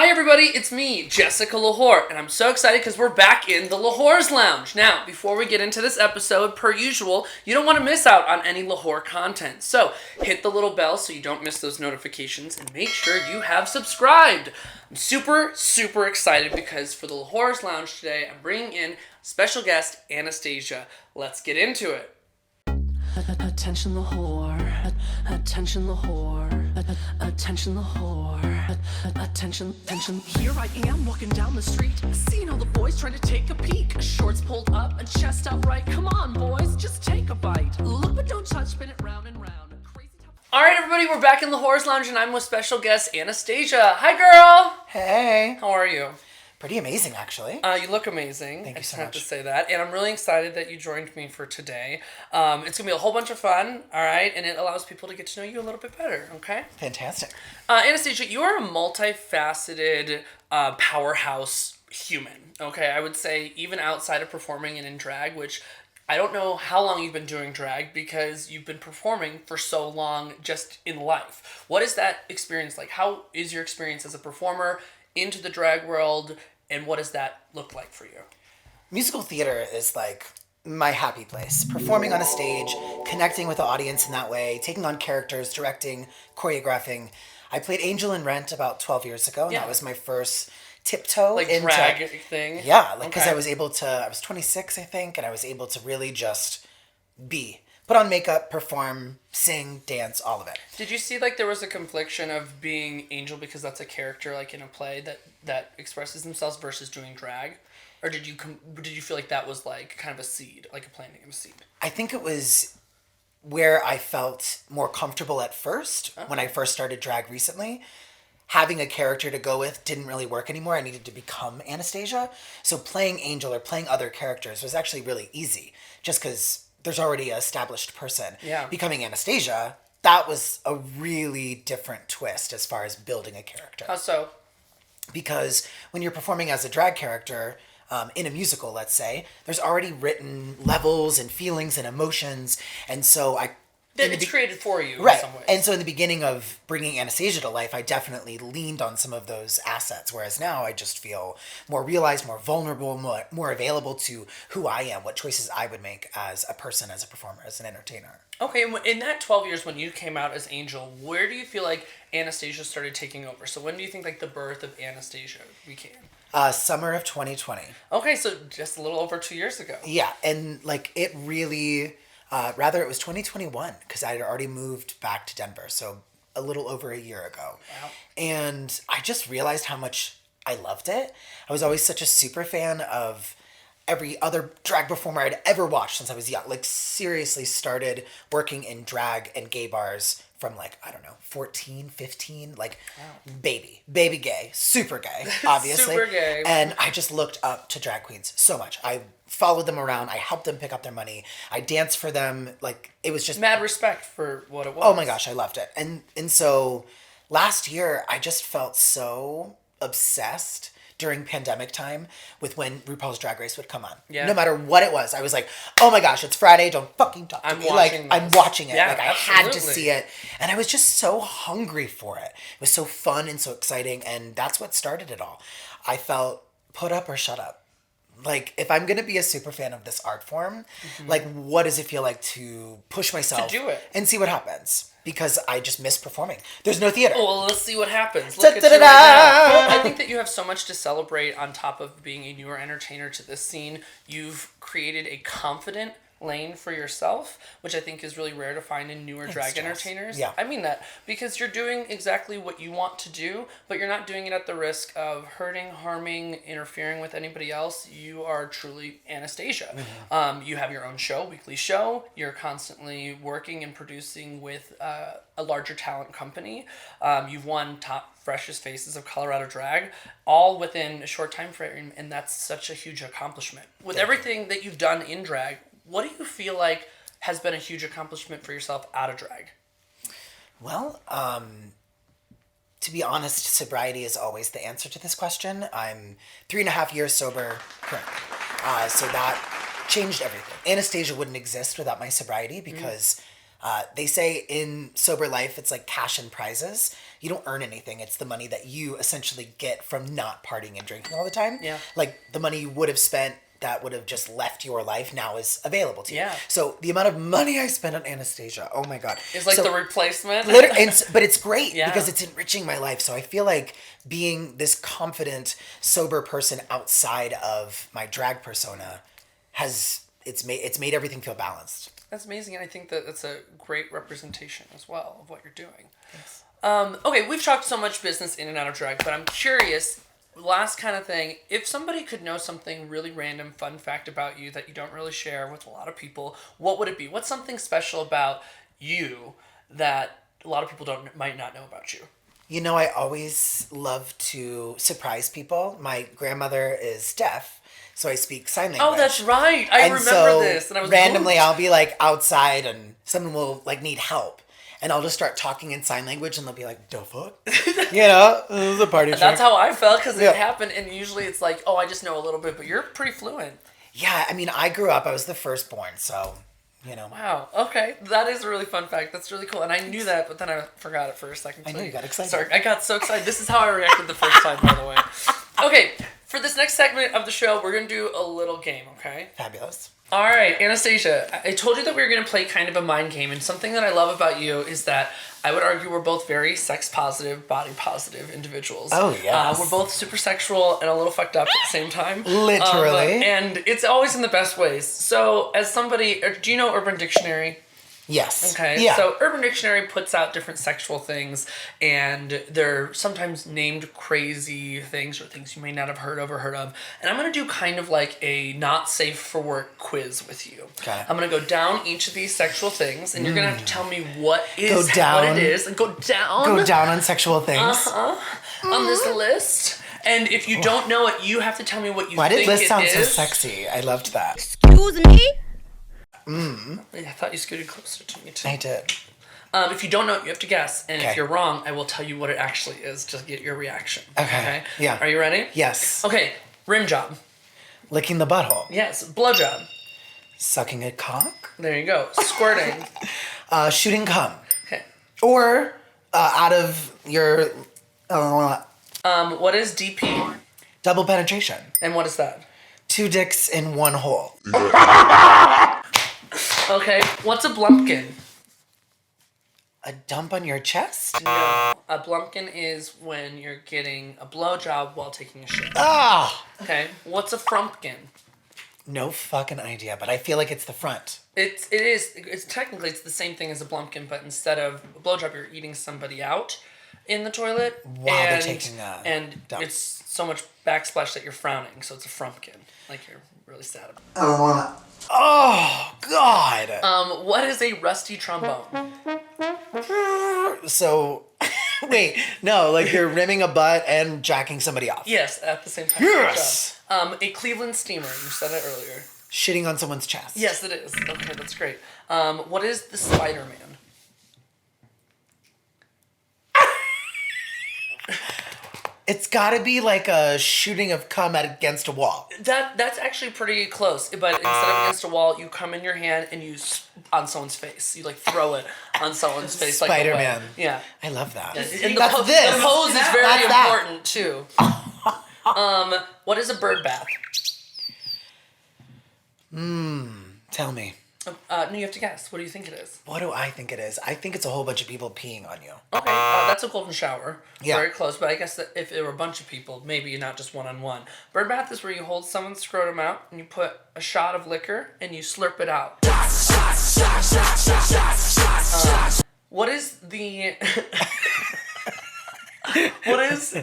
Hi everybody, it's me, Jessica lwhor, and I'm so excited because we're back in the lwhor's Lounge. Now, before we get into this episode, per usual, you don't want to miss out on any lwhor content. So, hit the little bell so you don't miss those notifications, and make sure you have subscribed. I'm super excited because for the lwhor's Lounge today, I'm bringing in special guest, AnnaStaysha. Let's get into it. Attention lwhor, attention lwhor, attention lwhor, attention. Here I am walking down the street, seeing all the boys trying to take a peek. Shorts pulled up and chest out right. Come on, boys, just take a bite. Look but don't touch, spin it round and round. All right, everybody, we're back in the lwhor's Lounge, and I'm with special guest AnnaStaysha. Hi, girl. Hey. How are you? Pretty amazing, actually. You look amazing. Thank you so I have much. to say that. And I'm really excited that you joined me for today. It's going to be a whole bunch of fun, all right? And it allows people to get to know you a little bit better, okay? Fantastic. AnnaStaysha, you are a multifaceted powerhouse human, okay? I would say even outside of performing and in drag, which I don't know how long you've been doing drag because you've been performing for so long just in life. What is that experience like? How is your experience as a performer into the drag world? And what does that look like for you? Musical theater is like my happy place. Performing on a stage, connecting with the audience in that way, taking on characters, directing, choreographing. I played Angel in Rent about 12 years ago, and that was my first tiptoe like into drag thing. Yeah, like because I was 26, I think, and I was able to really just be. Put on makeup, perform, sing, dance, all of it. Did you see like there was a confliction of being Angel because that's a character like in a play that expresses themselves versus doing drag? Or did you feel like that was like kind of a seed, like a planting of a seed? I think it was where I felt more comfortable at first when I first started drag recently. Having a character to go with didn't really work anymore. I needed to become AnnaStaysha. So playing Angel or playing other characters was actually really easy just because there's already an established person. Yeah. Becoming AnnaStaysha, that was a really different twist as far as building a character. How so? Because when you're performing as a drag character in a musical, let's say, there's already written levels and feelings and emotions. And so It's created for you right. in some ways. And so in the beginning of bringing AnnaStaysha to life, I definitely leaned on some of those assets. Whereas now I just feel more realized, more vulnerable, more available to who I am, what choices I would make as a person, as a performer, as an entertainer. Okay, and in that 12 years when you came out as Angel, where do you feel like AnnaStaysha started taking over? So when do you think like the birth of AnnaStaysha began? Summer of 2020. Okay, so just a little over 2 years ago. Yeah, and like it really... rather, it was 2021 because I had already moved back to Denver, so a little over a year ago. Wow. And I just realized how much I loved it. I was always such a super fan of every other drag performer I'd ever watched since I was young. Like, seriously started working in drag and gay bars from, like, I don't know, 14, 15, like, wow. Baby gay, super gay, obviously. Super gay. And I just looked up to drag queens so much. I followed them around. I helped them pick up their money. I danced for them. Like, it was just... mad respect for what it was. Oh my gosh, I loved it. And so last year, I just felt so obsessed during pandemic time with when RuPaul's Drag Race would come on. Yeah. No matter what it was, I was like, oh my gosh, it's Friday, don't fucking talk to me. I'm watching it. Yeah, like, I absolutely. had to see it. And I was just so hungry for it. It was so fun and so exciting, and that's what started it all. I felt put up or shut up. Like, if I'm going to be a super fan of this art form, like, what does it feel like to push myself to do it and see what happens? Because I just miss performing. There's no theater. Oh, well, let's see what happens. Look at you right now. Well, I think that you have so much to celebrate on top of being a newer entertainer to this scene. You've created a confident lane for yourself, which I think is really rare to find in newer drag entertainers. Yeah. I mean that because you're doing exactly what you want to do, but you're not doing it at the risk of hurting, harming, interfering with anybody else. You are truly AnnaStaysha. Mm-hmm. You have your own show, weekly show. You're constantly working and producing with a larger talent company. You've won top freshest faces of Colorado drag, all within a short time frame, and that's such a huge accomplishment. With everything that you've done in drag, what do you feel like has been a huge accomplishment for yourself out of drag? Well, to be honest, sobriety is always the answer to this question. I'm 3.5 years sober currently. So that changed everything. AnnaStaysha wouldn't exist without my sobriety because They say in sober life, it's like cash and prizes. You don't earn anything. It's the money that you essentially get from not partying and drinking all the time. Yeah. Like the money you would have spent that would have just left your life now is available to you. Yeah. So the amount of money I spent on AnnaStaysha, oh my God. It's like So, the replacement. but it's great Yeah. because it's enriching my life. So I feel like being this confident, sober person outside of my drag persona it's made everything feel balanced. That's amazing, and I think that that's a great representation as well of what you're doing. Yes. Okay, we've talked so much business in and out of drag, but I'm curious, last kind of thing, if somebody could know something really random, fun fact about you that you don't really share with a lot of people, what would it be? What's something special about you that a lot of people might not know about you? You know, I always love to surprise people. My grandmother is deaf, so I speak sign language. Oh, that's right. I remember this. And I was randomly, I'll be like outside and someone will like need help. And I'll just start talking in sign language and they'll be like, the fuck? You know, this is a party trick. That's how I felt because it happened. And usually it's like, oh, I just know a little bit, but you're pretty fluent. Yeah, I mean, I grew up, I was the firstborn, so, you know. Wow. Okay. That is a really fun fact. That's really cool. And I knew that, but then I forgot it for a second. I know, you got excited. Sorry, I got so excited. This is how I reacted the first time, by the way. Okay. For this next segment of the show, we're going to do a little game, okay? Fabulous. All right, AnnaStaysha, I told you that we were going to play kind of a mind game, and something that I love about you is that I would argue we're both very sex-positive, body-positive individuals. Oh, yes. We're both super sexual and a little fucked up at the same time. Literally. And it's always in the best ways. So, as somebody, do you know Urban Dictionary? Yes. Okay, Yeah. so Urban Dictionary puts out different sexual things, and they're sometimes named crazy things or things you may not have heard of. And I'm going to do kind of like a not safe for work quiz with you. Okay. I'm going to go down each of these sexual things, and you're going to have to tell me what it is, and go down on sexual things. On this list. And if you don't know it, you have to tell me what you Why think did Liz sound so is. sexy? I loved that. Excuse me? I thought you scooted closer to me too. I did. If you don't know it, you have to guess. And Okay. if you're wrong, I will tell you what it actually is to get your reaction. Okay. Yeah. Are you ready? Yes. Okay. Rim job. Licking the butthole. Yes. Blow job. Sucking a cock. There you go. Squirting. Shooting cum. Okay. Or out of your What is DP? double penetration. And what is that? 2 dicks in 1 hole. Okay. What's a blumpkin? A dump on your chest? No. A blumpkin is when you're getting a blowjob while taking a shit. Ah! Okay. What's a frumpkin? No fucking idea, but I feel like it's the front. It's technically it's the same thing as a blumpkin, but instead of a blowjob, you're eating somebody out in the toilet. While they're taking a and dump. it's so much backsplash that you're frowning, so it's a frumpkin. Like you're really sad about it. I don't wanna. Oh, God! What is a rusty trombone? So, wait, no, like you're rimming a butt and jacking somebody off. Yes, at the same time. Yes! Good job. A Cleveland steamer. You said it earlier. Shitting on someone's chest. Yes, it is. Okay, that's great. What is the Spider-Man? It's gotta be like a shooting of cum against a wall. That's actually pretty close, but instead of against a wall, you come in your hand and you on someone's face. You like throw it on someone's face. Spider-Man. Like yeah. I love that. And That's the this. pose is very That's that. important too. What is a bird bath? Tell me. No, you have to guess. What do you think it is? What do I think it is? I think it's a whole bunch of people peeing on you. Okay, that's a golden shower. Yeah. Very close, but I guess that if there were a bunch of people, maybe not just one-on-one. Bird bath is where you hold someone's scrotum out and you put a shot of liquor and you slurp it out. What is the... What is...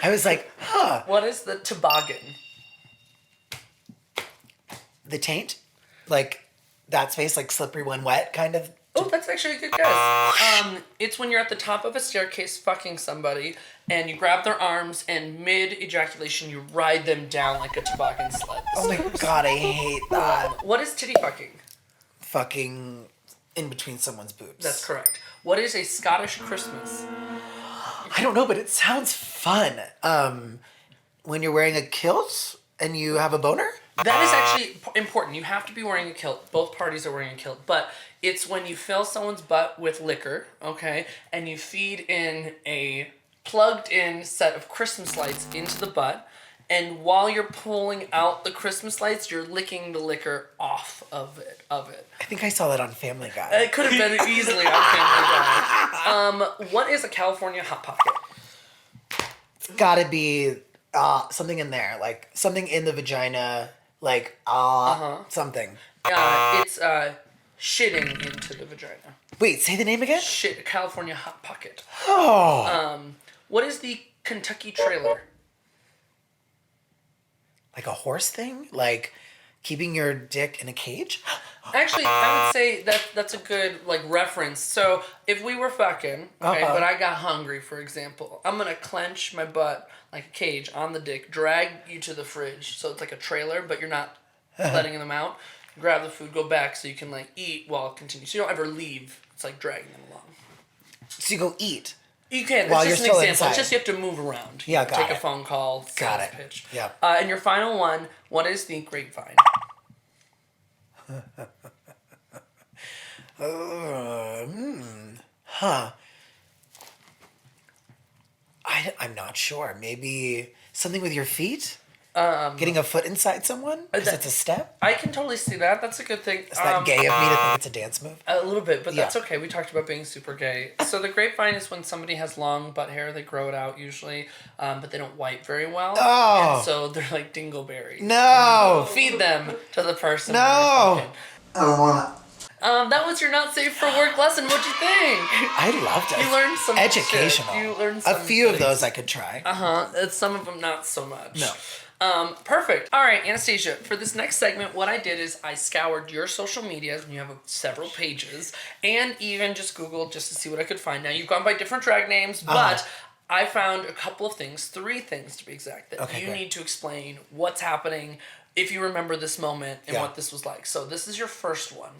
I was like, huh. What is the toboggan? The taint? Like, that space, like slippery when wet, kind of? Oh, that's actually a good guess. It's when you're at the top of a staircase fucking somebody and you grab their arms and mid-ejaculation you ride them down like a toboggan sled. Oh my God, I hate that. What is titty fucking? Fucking in between someone's boobs. That's correct. What is a Scottish Christmas? I don't know, but it sounds fun. When you're wearing a kilt and you have a boner? That is actually important. You have to be wearing a kilt. Both parties are wearing a kilt. But it's when you fill someone's butt with liquor, okay, and you feed in a plugged-in set of Christmas lights into the butt, and while you're pulling out the Christmas lights, you're licking the liquor off of it. I think I saw that on Family Guy. It could have been easily on Family Guy. What is a California Hot Pocket? It's gotta be something in there, like something in the vagina, like something. It's shitting into the vagina. Wait, say the name again? Shit, California Hot Pocket. Oh. What is the Kentucky Trailer? Like a horse thing? Like keeping your dick in a cage? Actually, I would say that's a good reference. So if we were fucking, okay, but I got hungry, for example, I'm gonna clench my butt like a cage on the dick, drag you to the fridge, so it's like a trailer, but you're not letting them out. Grab the food, go back, so you can eat while it continues. So you don't ever leave. It's like dragging them along. So you go eat. You can. While It's just you're an still example. inside. It's just you have to move around. Yeah, got Take it. a phone call. Got sales it. Pitch. Yeah. And your final one. What is the grapevine? I'm not sure. Maybe something with your feet? Getting a foot inside someone? Because it's a step? I can totally see that. That's a good thing. Is that gay of me to think it's a dance move? A little bit, but that's Yeah. okay. We talked about being super gay. So the grapevine is when somebody has long butt hair. They grow it out usually, but they don't wipe very well. Oh. And so they're like dingleberries. No! Feed them to the person. No! I don't want to. That was your not safe for work lesson. What'd you think? I loved it. You learned some educational. shit. You learned a some few of things. those I could try. Some of them not so much. No. Perfect. All right, Anastasia, for this next segment, what I did is I scoured your social medias, and you have several pages, and even just Googled just to see what I could find. Now, you've gone by different drag names, but I found a couple of things, 3 things to be exact, that you need to explain what's happening, if you remember this moment, and what this was like. So this is your first one.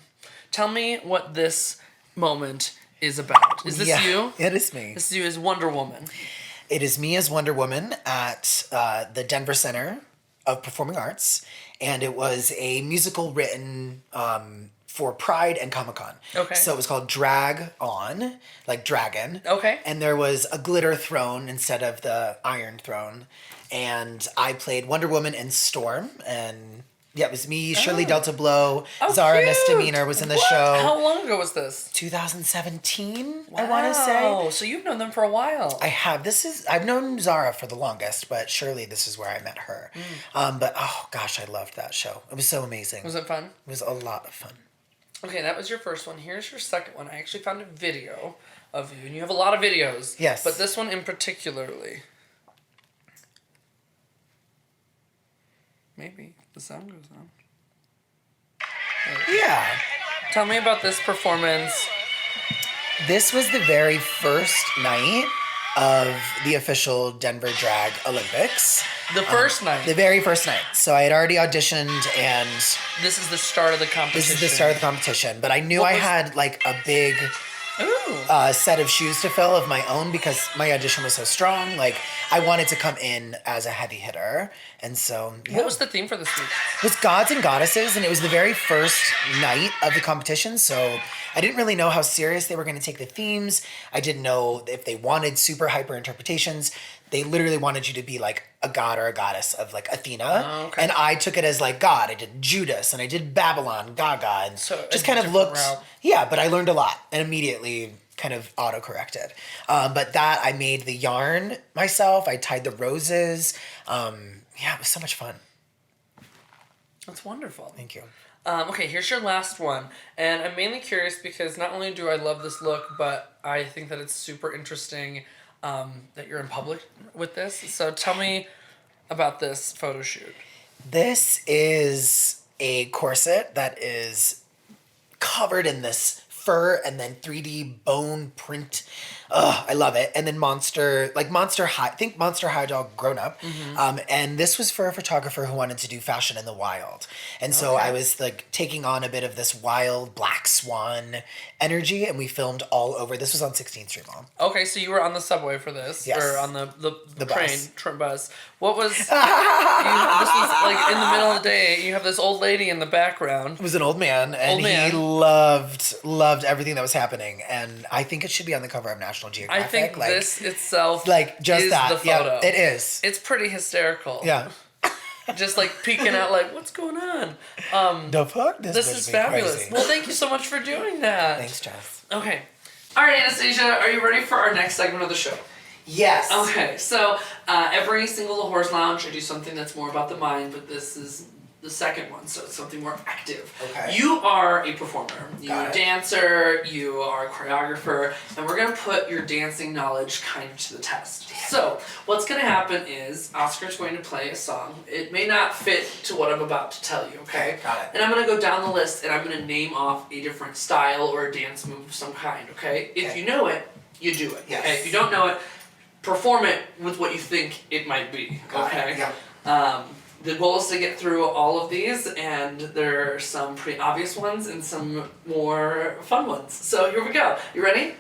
Tell me what this moment is about. Is this you? It is me. This is you as Wonder Woman. It is me as Wonder Woman at the Denver Center of Performing Arts, and it was a musical written for Pride and Comic-Con. Okay. So it was called Drag On, like dragon. Okay. And there was a glitter throne instead of the iron throne, and I played Wonder Woman and Storm, and yeah, it was me, Shirley Delta Blow, Zara cute. Misdemeanor was in the show. How long ago was this? 2017, I want to say. Oh, so you've known them for a while. I have. I've known Zara for the longest, but Shirley, this is where I met her. But oh gosh, I loved that show. It was so amazing. Was it fun? It was a lot of fun. Okay, that was your first one. Here's your second one. I actually found a video of you, and you have a lot of videos. Yes. But this one in particularly. Maybe the sound goes on. Yeah. Tell me about this performance. This was the very first night of the official Denver Drag Olympics. The first night. The very first night. So I had already auditioned, and This is the start of the competition. this is the start of the competition. But I knew I had like a big Ooh. set of shoes to fill of my own because my audition was so strong. Like I wanted to come in as a heavy hitter, and so What was the theme for this week? It was Gods and Goddesses, and it was the very first night of the competition, so I didn't really know how serious they were going to take the themes. I didn't know if they wanted super hyper interpretations. They literally wanted you to be like a god or a goddess of like Athena. Oh, okay. And I took it as like God. I did Judas and I did Babylon, Gaga, and So just a kind of different looked. route. Yeah, but I learned a lot and immediately kind of auto-corrected. But that, I made the yarn myself. I tied the roses. Yeah, it was so much fun. That's wonderful. Thank you. Okay, here's your last one. And I'm mainly curious because not only do I love this look, but I think that it's super interesting that you're in public with this. So tell me about this photo shoot. This is a corset that is covered in this fur and then 3D bone print. Ugh, I love it. And then Monster High, think Monster High Dog grown up. And this was for a photographer who wanted to do fashion in the wild. And so I was like taking on a bit of this wild black swan energy, and we filmed all over. This was on 16th Street Mall. Okay, so you were on the subway for this, Yes. or on the bus. train bus. What was? This was like in the middle of the day. You have this old lady in the background. It was an old man, and he loved everything that was happening. And I think it should be on the cover of National Geographic. I think this itself, just is that. the photo. Yeah, it is. It's pretty hysterical. Yeah. Just like peeking out, like, what's going on? The fuck? This is fabulous. Crazy. Well, thank you so much for doing that. Thanks, Jess. Okay. All right, Anastasia, are you ready for our next segment of the show? Yes. Okay, so every single little horse lounge, I do something that's more about the mind, but this is the second one, so it's something more active. Okay. You are a performer. You're Got a it. dancer, you are a choreographer, and we're going to put your dancing knowledge kind of to the test. So, what's going to happen is Oscar's going to play a song. It may not fit to what I'm about to tell you, okay? Got it. And I'm going to go down the list, and I'm going to name off a different style or a dance move of some kind, okay? If you know it, you do it. Yes. Okay? If you don't know it, perform it with what you think it might be, Got okay? it. Yep. The goal is to get through all of these, and there are some pretty obvious ones and some more fun ones. So here we go. You ready?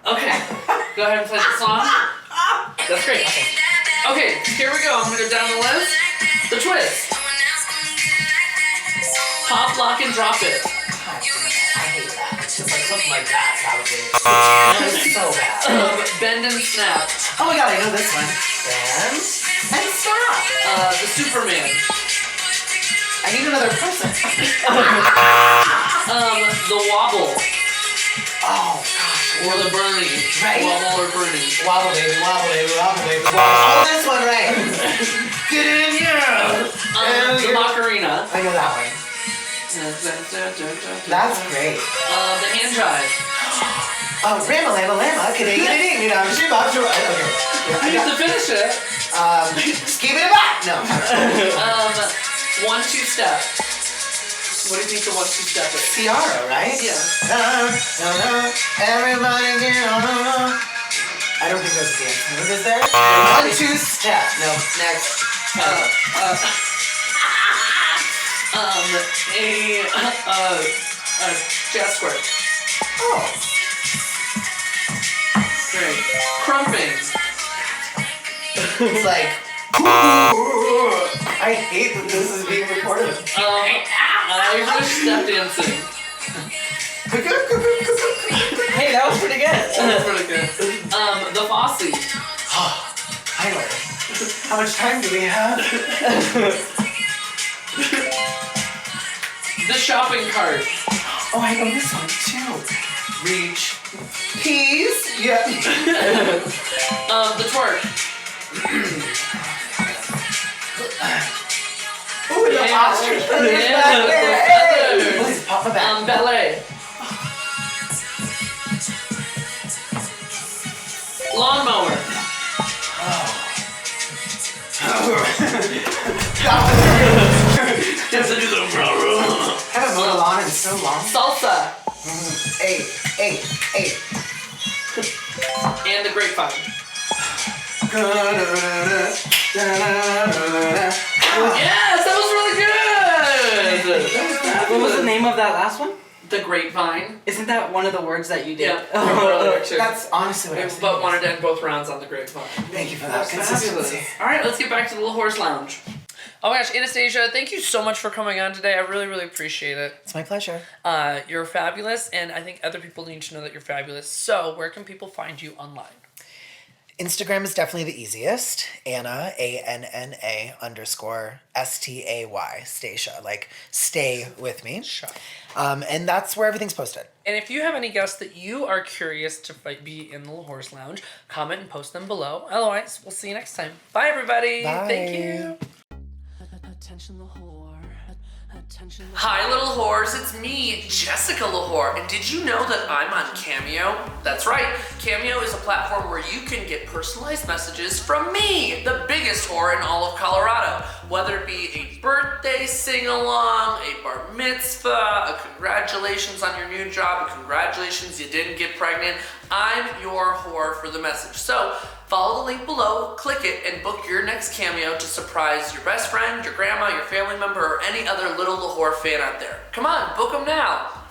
Okay. Go ahead and play the song. That's great. Okay, here we go. I'm going to go down the list. The twist. Pop, lock, and drop it. I hate that. It's just like something like that, probably. That was so bad. Bend and snap. Oh my god, I know this one. And stop. The Superman. I need another person. The wobble. Oh gosh. Or the Bernie. Right? Wobble or Bernie. Wobble baby, wobble baby, wobble baby. Oh, this one right. Get in here. The Macarena. I know that one. That's great. The hand jive. Rama lama lama, kidding, kidding, okay. You have to finish it. Keep it back. No. 1-2 step. What do you think the 1-2 step is? Ciara, right? Yeah. Everybody get on. I don't think there's a dance move, is there? 1-2 step. No, next. A jazz squirt. Oh. Great. Crumping. It's like. I hate that this is being recorded. Irish step dancing. Hey, that was pretty good. That's pretty good. The Fosse. Finally. How much time do we have? The shopping cart. Oh, I know this one too. Reach. Peas. Yeah. The twerk. Ooh, the ostrich feathers Yeah, back the there. Hey. feathers. Please pop my back. Ballet. Lawnmower. Haven't mowed a lawn in so long. Salsa. Hey. And the grapevine. Yes, that was really good. What was the name of that last one? The grapevine. Isn't that one of the words that you did? Yeah. That's That's honestly what I was but thinking. wanted to end both rounds on the grapevine. Thank you for that That's consistency. fabulous. All right, let's get back to the Little Horse Lounge. Oh my gosh, Anastasia, thank you so much for coming on today. I really, really appreciate it. It's my pleasure. You're fabulous, and I think other people need to know that you're fabulous. So, where can people find you online? Instagram is definitely the easiest. Anna, ANNA _STAY, Staysha, like stay with me. Sure. And that's where everything's posted. And if you have any guests that you are curious to be in the Little Horse Lounge, comment and post them below. Otherwise, we'll see you next time. Bye, everybody. Bye. Thank you. Attention the whore. Attention. Hi, little whores, it's me, Jessica lwhor, and did you know that I'm on Cameo? That's right, Cameo is a platform where you can get personalized messages from me, the biggest whore in all of Colorado. Whether it be a birthday sing-along, a bar mitzvah, a congratulations on your new job, a congratulations you didn't get pregnant, I'm your whore for the message. So, follow the link below, click it, and book your next Cameo to surprise your best friend, your grandma, your family member, or any other little lwhor fan out there. Come on, book them now.